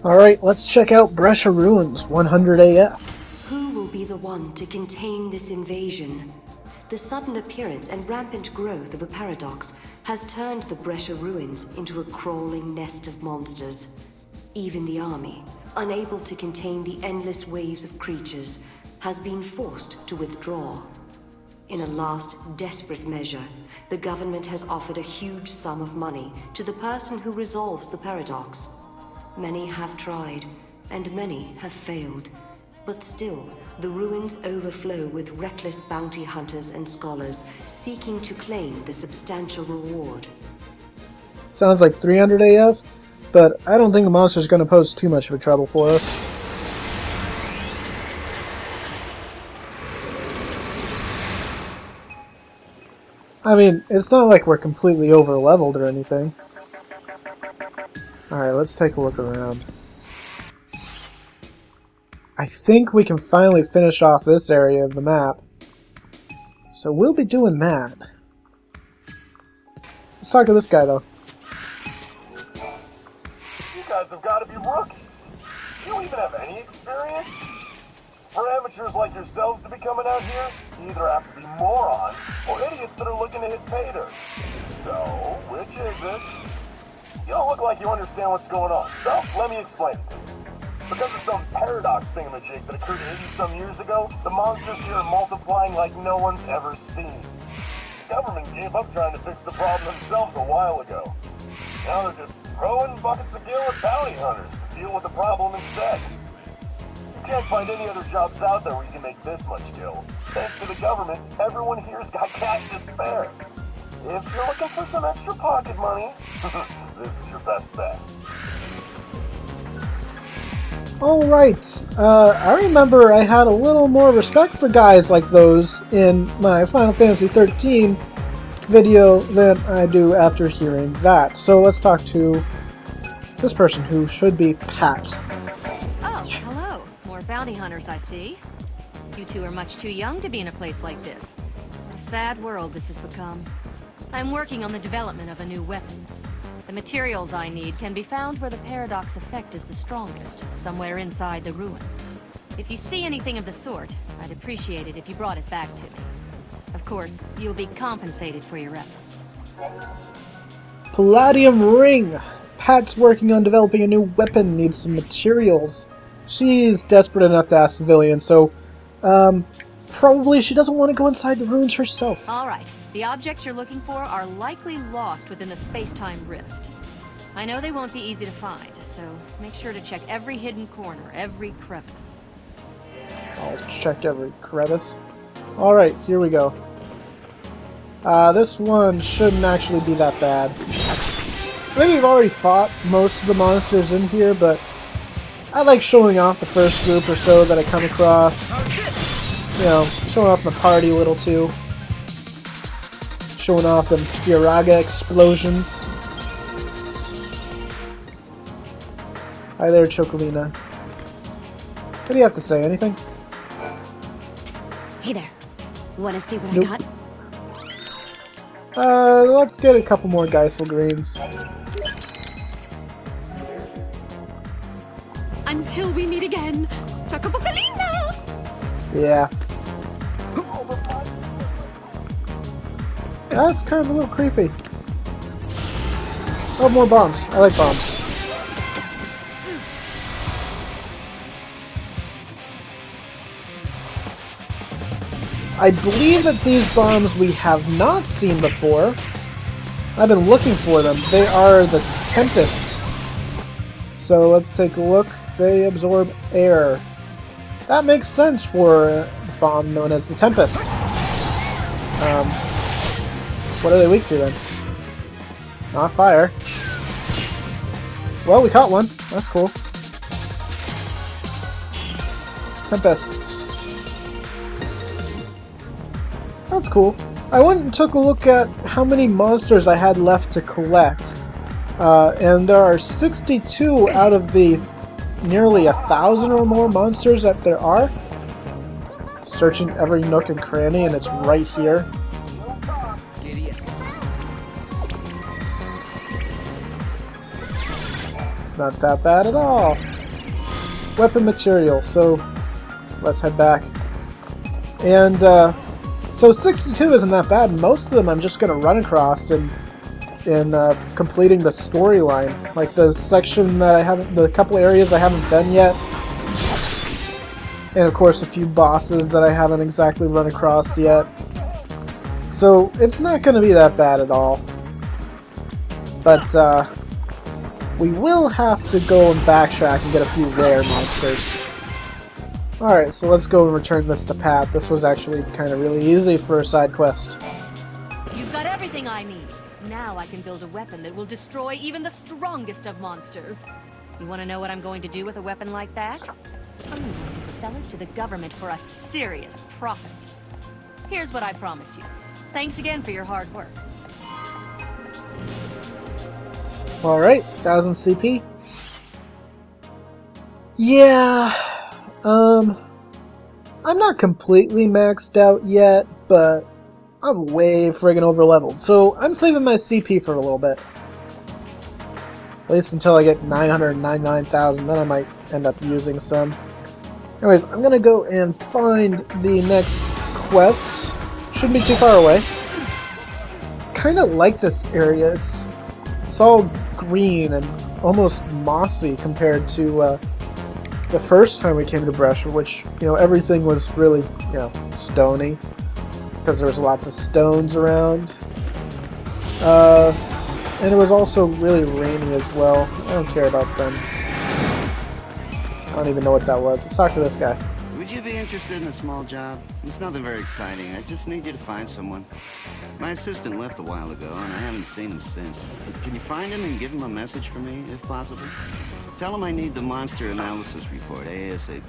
Alright, let's check out Bresha Ruins 100 AF. Who will be the one to contain this invasion? The sudden appearance and rampant growth of a paradox has turned the Bresha Ruins into a crawling nest of monsters. Even the army, unable to contain the endless waves of creatures, has been forced to withdraw. In a last, desperate measure, the government has offered a huge sum of money to the person who resolves the paradox. Many have tried, and many have failed. But still, the ruins overflow with reckless bounty hunters and scholars seeking to claim the substantial reward. Sounds like 300 AF, but I don't think the monster's going to pose too much of a trouble for us. I mean, it's not like we're completely over-leveled or anything. Alright, let's take a look around. I think we can finally finish off this area of the map. So we'll be doing that. Let's talk to this guy, though. You guys have got to be rookies. You don't even have any experience? For amateurs like yourselves to be coming out here, you either have to be morons or idiots that are looking to hit pay dirt. So, which is it? You don't look like you understand what's going on, so let me explain it to you. Because of some paradox thingamajig that occurred 80-some years ago, the monsters here are multiplying like no one's ever seen. The government gave up trying to fix the problem themselves a while ago. Now they're just throwing buckets of gil at bounty hunters to deal with the problem instead. You can't find any other jobs out there where you can make this much gil. Thanks to the government, everyone here's got cash to spare. If you're looking for some extra pocket money, this is your best bet. Alright, I remember I had a little more respect for guys like those in my Final Fantasy XIII video than I do after hearing that. So let's talk to this person who should be Pat. Oh, yes. Hello. More bounty hunters, I see. You two are much too young to be in a place like this. What a sad world this has become. I'm working on the development of a new weapon. The materials I need can be found where the paradox effect is the strongest, somewhere inside the ruins. If you see anything of the sort, I'd appreciate it if you brought it back to me. Of course, you'll be compensated for your efforts. Palladium Ring! Pat's working on developing a new weapon, needs some materials. She's desperate enough to ask civilians, so, probably she doesn't want to go inside the ruins herself. Alright, the objects you're looking for are likely lost within the space-time rift. I know they won't be easy to find, so make sure to check every hidden corner, every crevice. I'll check every crevice. Alright, here we go. This one shouldn't actually be that bad. I think we've already fought most of the monsters in here, but I like showing off the first group or so that I come across. You know, showing off my party a little too. Showing off them Firaga explosions. Hi there, Chocolina. What do you have to say? Anything? Psst. Hey there. Wanna see what Nope. I got? Let's get a couple more Geisel greens. Until we meet again. Chocopocolina! Yeah. That's kind of a little creepy. Oh, more bombs. I like bombs. I believe that these bombs we have not seen before. I've been looking for them. They are the Tempest. So let's take a look. They absorb air. That makes sense for a bomb known as the Tempest. What are they weak to then? Not fire. Well, we caught one. That's cool. Tempest. That's cool. I went and took a look at how many monsters I had left to collect. And there are 62 out of the nearly 1,000 or more monsters that there are. Searching every nook and cranny, and it's right here. It's not that bad at all. Weapon material, so let's head back. And so 62 isn't that bad. Most of them I'm just going to run across in completing the storyline. Like the section that I haven't, the couple areas I haven't been yet. And of course a few bosses that I haven't exactly run across yet. So it's not going to be that bad at all. But we will have to go and backtrack and get a few rare monsters. Alright, so let's go and return this to Pat. This was actually kind of really easy for a side quest. You've got everything I need. Now I can build a weapon that will destroy even the strongest of monsters. You want to know what I'm going to do with a weapon like that? I'm going to sell it to the government for a serious profit. Here's what I promised you. Thanks again for your hard work. Alright, 1000 CP. Yeah, I'm not completely maxed out yet, but I'm way friggin' over-leveled, so I'm saving my CP for a little bit. At least until I get 999,000, then I might end up using some. Anyways, I'm gonna go and find the next quest. Shouldn't be too far away. Kinda like this area. It's all green and almost mossy compared to the first time we came to Bresha, which, you know, everything was really, you know, stony because there was lots of stones around. And it was also really rainy as well. I don't care about them. I don't even know what that was. Let's talk to this guy. Would you be interested in a small job? It's nothing very exciting. I just need you to find someone. My assistant left a while ago, and I haven't seen him since. Can you find him and give him a message for me, if possible? Tell him I need the monster analysis report, ASAP.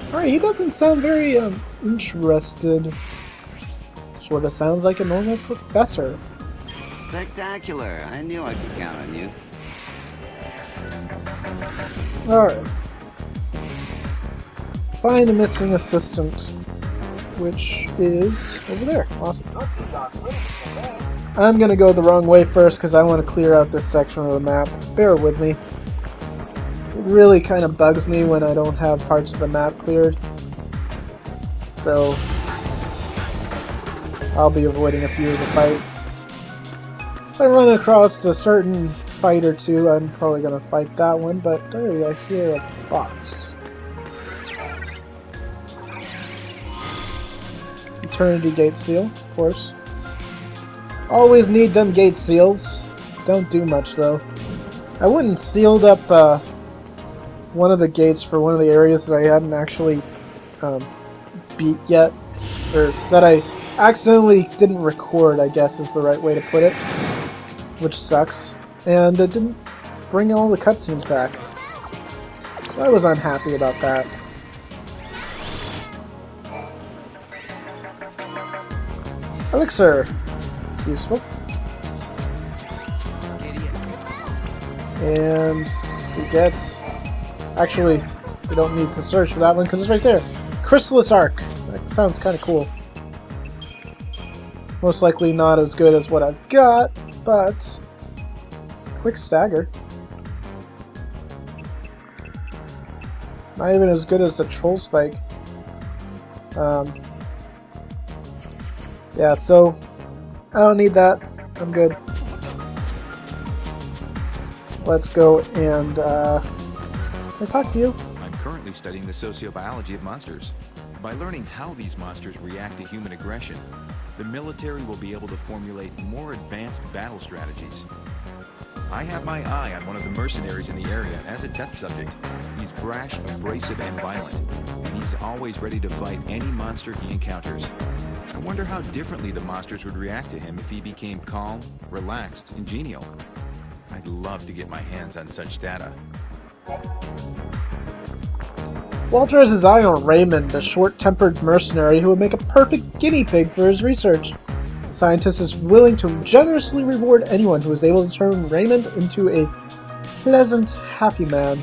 Alright, he doesn't sound very, interested. Sort of sounds like a normal professor. Spectacular. I knew I could count on you. Alright. Find the missing assistant, which is over there. Awesome. I'm gonna go the wrong way first because I want to clear out this section of the map. Bear with me. It really kind of bugs me when I don't have parts of the map cleared. So I'll be avoiding a few of the fights. If I run across a certain fight or two, I'm probably gonna fight that one, but there I hear a box. Eternity Gate Seal, of course. Always need them gate seals. Don't do much though. I went and sealed up one of the gates for one of the areas that I hadn't actually beat yet, or that I accidentally didn't record, I guess is the right way to put it, which sucks. And it didn't bring all the cutscenes back, so I was unhappy about that. Elixir. Useful. And we get... Actually, we don't need to search for that one because it's right there. Chrysalis Arc. That sounds kind of cool. Most likely not as good as what I've got, but... Quick Stagger. Not even as good as the Troll Spike. Yeah, so... I don't need that. I'm good. Let's go and, can I talk to you? I'm currently studying the sociobiology of monsters. By learning how these monsters react to human aggression, the military will be able to formulate more advanced battle strategies. I have my eye on one of the mercenaries in the area as a test subject. He's brash, abrasive, and violent, and he's always ready to fight any monster he encounters. I wonder how differently the monsters would react to him if he became calm, relaxed, and genial. I'd love to get my hands on such data. Walter has his eye on Raymond, a short-tempered mercenary who would make a perfect guinea pig for his research. The scientist is willing to generously reward anyone who is able to turn Raymond into a pleasant, happy man.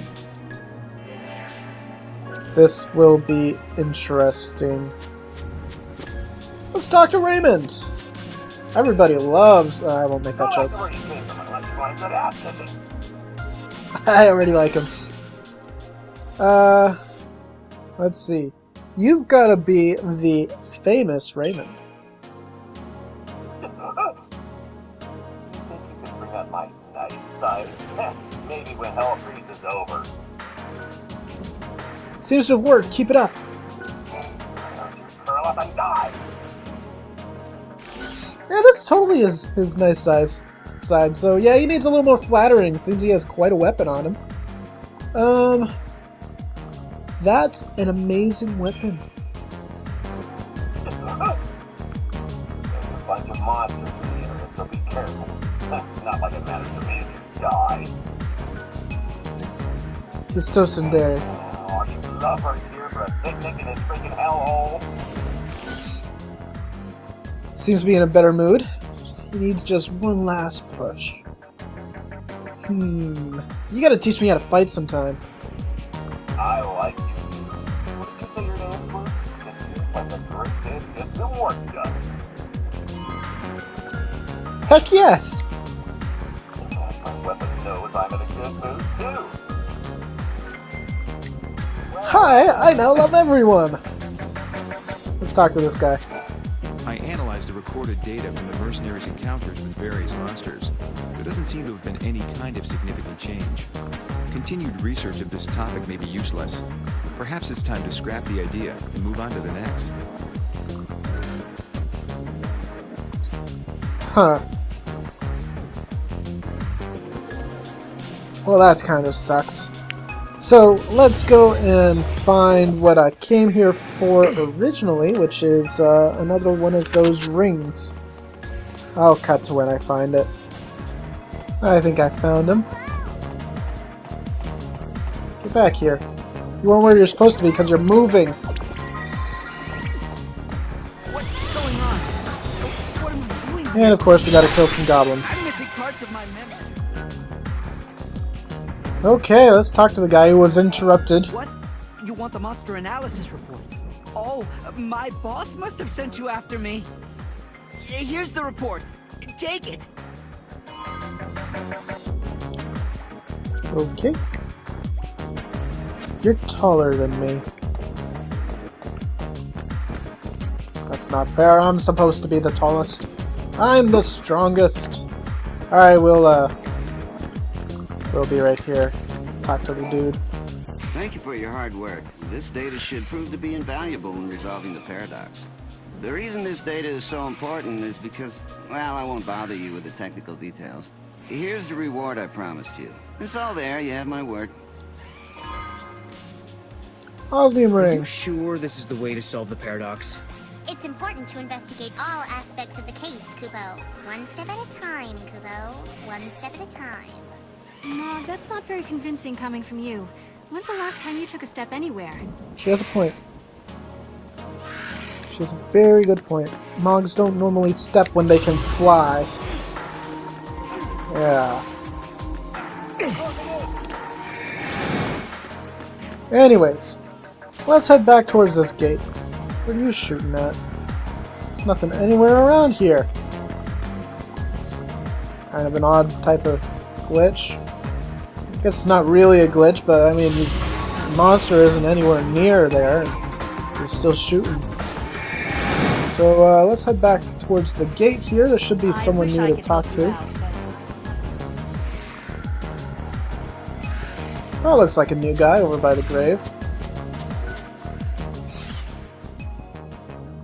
This will be interesting. Let's talk to Raymond! Everybody loves... I won't make that joke. not a good ass ticket. I already like him. Let's see. You've got to be the famous Raymond. You think you can bring out my nice side? Maybe when hell freezes over. Seems to have worked. Keep it up. Curl up and die. Yeah, that's totally his nice side. So yeah, he needs a little more flattering. Seems he has quite a weapon on him. That's an amazing weapon. There's a bunch of monsters here, so be careful. Not like it matters to me if you die. He's so tsundere. Oh, you love right here for a picnic in this freaking hellhole. Seems to be in a better mood. He needs just one last push. You gotta teach me how to fight sometime. I like you. What did you say your name was? It seems like a great day to get some work done. Heck yes! My weapon knows I'm in a good mood too. Hi, I now love everyone! Let's talk to this guy. I analyzed the recorded data from the mercenaries' encounters with various monsters. There doesn't seem to have been any kind of significant change. Continued research of this topic may be useless. Perhaps it's time to scrap the idea and move on to the next. Huh. Well, that kind of sucks. So, let's go and find what I came here for originally, which is another one of those rings. I'll cut to when I find it. I think I found him. Get back here. You weren't where you're supposed to be because you're moving. What's going on? What am I doing? And of course, we gotta kill some goblins. I'm missing parts of my memory. Okay, let's talk to the guy who was interrupted. What? You want the monster analysis report? Oh, my boss must have sent you after me. Here's the report. Take it. Okay. You're taller than me. That's not fair. I'm supposed to be the tallest. I'm the strongest. Alright, we'll be right here. Talk to the dude. Thank you for your hard work. This data should prove to be invaluable in resolving the paradox. The reason this data is so important is because, well, I won't bother you with the technical details. Here's the reward I promised you. It's all there, you have my word. Osmium Are ring. you sure this is the way to solve the paradox? It's important to investigate all aspects of the case, Kupo. One step at a time, Kupo. One step at a time. Nog, that's not very convincing coming from you. When's the last time you took a step anywhere? She has a point. She has a very good point. Mogs don't normally step when they can fly. Yeah. Anyways, let's head back towards this gate. What are you shooting at? There's nothing anywhere around here. It's kind of an odd type of glitch. I guess it's not really a glitch, but I mean, the monster isn't anywhere near there. He's still shooting. So let's head back towards the gate here. There should be someone new to talk to. That looks like a new guy over by the grave.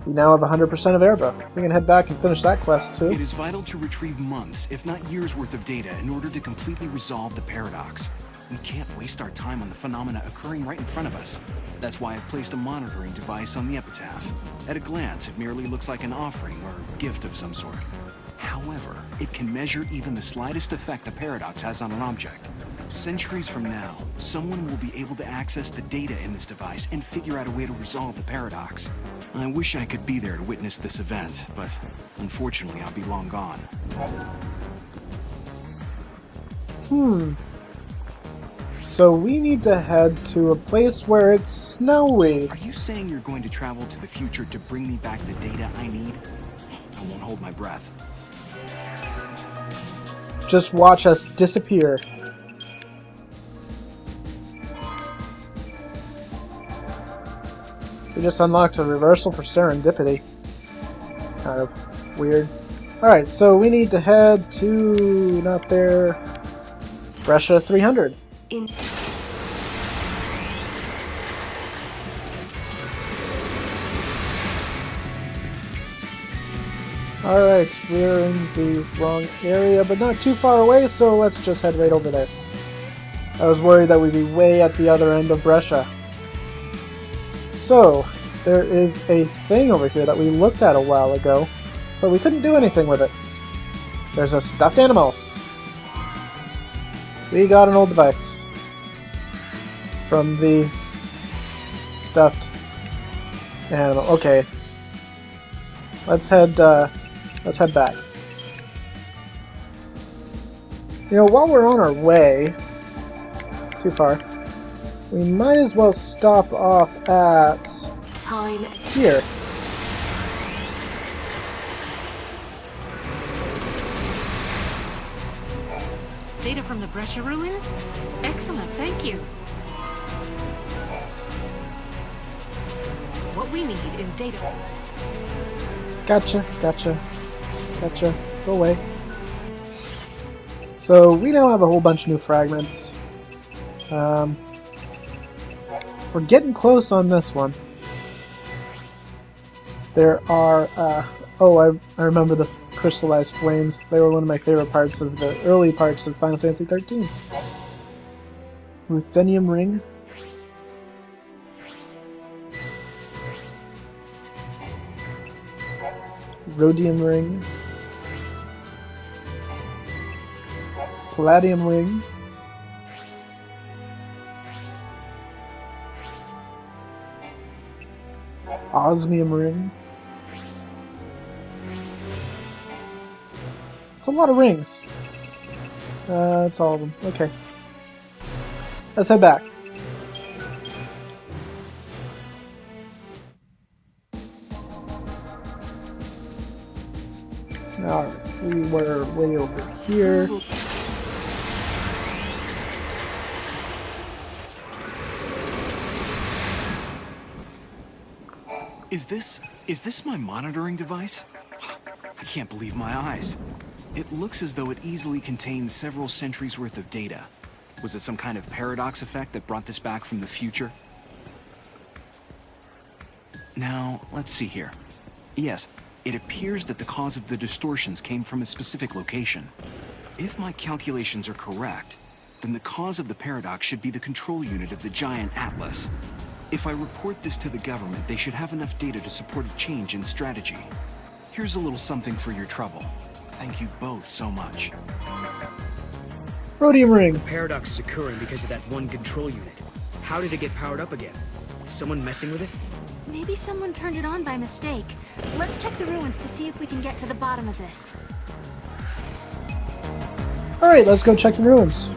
We now have 100% of Airbook. We can head back and finish that quest too. It is vital to retrieve months, if not years worth of data in order to completely resolve the paradox. We can't waste our time on the phenomena occurring right in front of us. That's why I've placed a monitoring device on the epitaph. At a glance, it merely looks like an offering or gift of some sort. However, it can measure even the slightest effect the paradox has on an object. Centuries from now, someone will be able to access the data in this device and figure out a way to resolve the paradox. I wish I could be there to witness this event, but unfortunately I'll be long gone. So we need to head to a place where it's snowy. Are you saying you're going to travel to the future to bring me back the data I need? I won't hold my breath. just watch us disappear. We just unlocked a reversal for serendipity. It's kind of weird. Alright, so we need to head to... not there... Bresha 300. Alright, we're in the wrong area, but not too far away, so let's just head right over there. I was worried that we'd be way at the other end of Brescia. So, there is a thing over here that we looked at a while ago, but we couldn't do anything with it. There's a stuffed animal. We got an old device from the stuffed animal. Okay, let's head back. You know, while we're on our way, too far, we might as well stop off at here. Data from the Brescia ruins? Excellent, thank you. What we need is data. Gotcha, gotcha, gotcha. Go away. So, we now have a whole bunch of new fragments. We're getting close on this one. There are, oh, I remember the crystallized flames. They were one of my favorite parts of the early parts of Final Fantasy XIII. Ruthenium ring. Rhodium ring. Palladium ring. Osmium ring. It's a lot of rings. That's all of them. Okay. Let's head back. Alright, we were way over here. Is this my monitoring device? I can't believe my eyes. It looks as though it easily contains several centuries worth of data. Was it some kind of paradox effect that brought this back from the future? Now, let's see here. Yes, it appears that the cause of the distortions came from a specific location. If my calculations are correct, then the cause of the paradox should be the control unit of the giant atlas. If I report this to the government, they should have enough data to support a change in strategy. Here's a little something for your trouble. Thank you both so much. Rhodium ring. The paradox is occurring because of that one control unit. How did it get powered up again? Is someone messing with it? Maybe someone turned it on by mistake. Let's check the ruins to see if we can get to the bottom of this. Alright, let's go check the ruins.